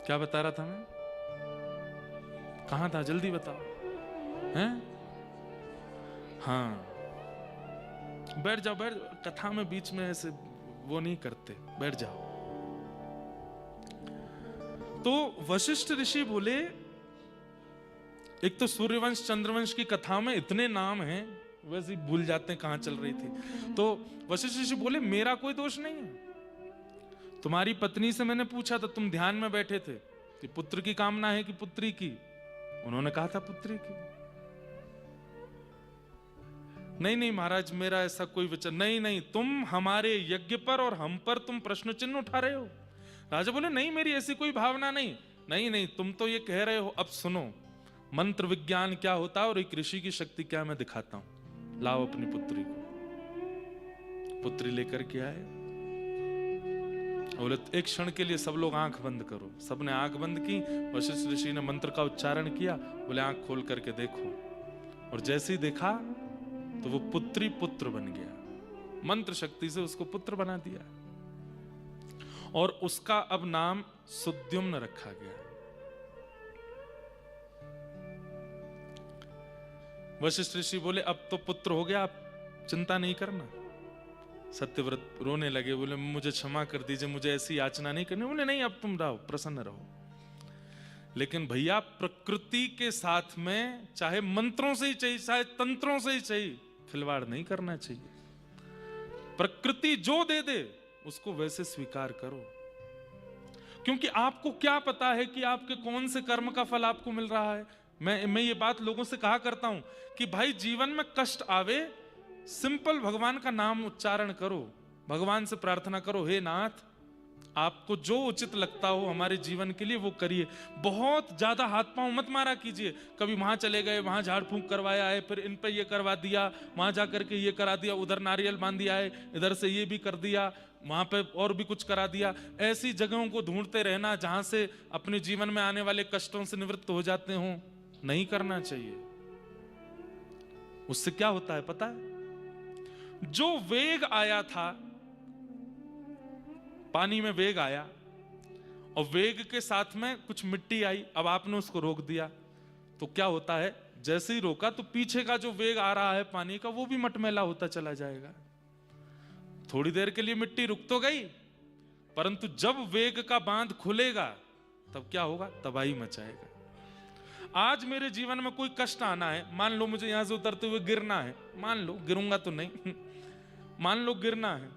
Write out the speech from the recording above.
क्या बता रहा था मैं? कहां था? जल्दी बताओ। हैं? हाँ, बैठ जाओ, बैठ जाओ। कथा में बीच में ऐसे वो नहीं करते, बैठ जाओ। तो वशिष्ठ ऋषि बोले, एक तो सूर्यवंश चंद्रवंश की कथाओं में इतने नाम हैं, वैसे ही भूल जाते हैं कहां चल रही थी। तो वशिष्ठ ऋषि बोले, मेरा कोई दोष नहीं है। तुम्हारी पत्नी से मैंने पूछा था, तुम ध्यान में बैठे थे कि पुत्र की कामना है कि पुत्री की? उन्होंने कहा था पुत्री की। नहीं नहीं महाराज, मेरा ऐसा कोई विचार नहीं। नहीं, तुम हमारे यज्ञ पर और हम पर तुम प्रश्न चिन्ह उठा रहे हो। राजा बोले, नहीं मेरी ऐसी कोई भावना नहीं। नहीं नहीं, तुम तो ये कह रहे हो। अब सुनो, मंत्र विज्ञान क्या होता है और एक ऋषि की शक्ति क्या, मैं दिखाता हूं। लाओ अपनी पुत्री को। पुत्री लेकर के आए। बोले, एक क्षण के लिए सब लोग आंख बंद करो। सबने आंख बंद की। वशिष्ठ ऋषि ने मंत्र का उच्चारण किया। बोले, आंख खोल करके देखो। और जैसे ही देखा तो वो पुत्री पुत्र बन गया। मंत्र शक्ति से उसको पुत्र बना दिया। और उसका अब नाम सुद्युम्न रखा गया। वशिष्ठ ऋषि बोले, अब तो पुत्र हो गया, आप चिंता नहीं करना। सत्यव्रत रोने लगे। बोले, मुझे क्षमा कर दीजिए, मुझे ऐसी याचना नहीं करनी। बोले, नहीं, अब तुम रहो, प्रसन्न रहो। लेकिन भैया, प्रकृति के साथ में चाहे मंत्रों से ही चाहिए, चाहे तंत्रों से ही चाहिए, खिलवाड़ नहीं करना चाहिए। प्रकृति जो दे दे उसको वैसे स्वीकार करो। क्योंकि आपको क्या पता है कि आपके कौन से कर्म का फल आपको मिल रहा है। मैं ये बात लोगों से कहा करता हूं कि भाई, जीवन में कष्ट आवे, सिंपल भगवान का नाम उच्चारण करो, भगवान से प्रार्थना करो, हे नाथ, आपको जो उचित लगता हो हमारे जीवन के लिए वो करिए। बहुत ज्यादा हाथ पांव मत मारा कीजिए। कभी वहां चले गए, वहां झाड़ फूंक करवाया है, फिर इन पे ये करवा दिया, वहां जाकर के ये करा दिया, उधर नारियल बांध दिया है, इधर से ये भी कर दिया, वहां पे और भी कुछ करा दिया। ऐसी जगहों को ढूंढते रहना जहां से अपने जीवन में आने वाले कष्टों से निवृत्त हो जाते हो, नहीं करना चाहिए। उससे क्या होता है पता है? जो वेग आया था, पानी में वेग आया और वेग के साथ में कुछ मिट्टी आई, अब आपने उसको रोक दिया, तो क्या होता है? जैसे ही रोका तो पीछे का जो वेग आ रहा है पानी का, वो भी मटमैला होता चला जाएगा। थोड़ी देर के लिए मिट्टी रुक तो गई, परंतु जब वेग का बांध खुलेगा तब क्या होगा? तबाही मचाएगा। आज मेरे जीवन में कोई कष्ट आना है, मान लो मुझे यहां से उतरते हुए गिरना है, मान लो, गिरूंगा तो नहीं मान लो गिरना है,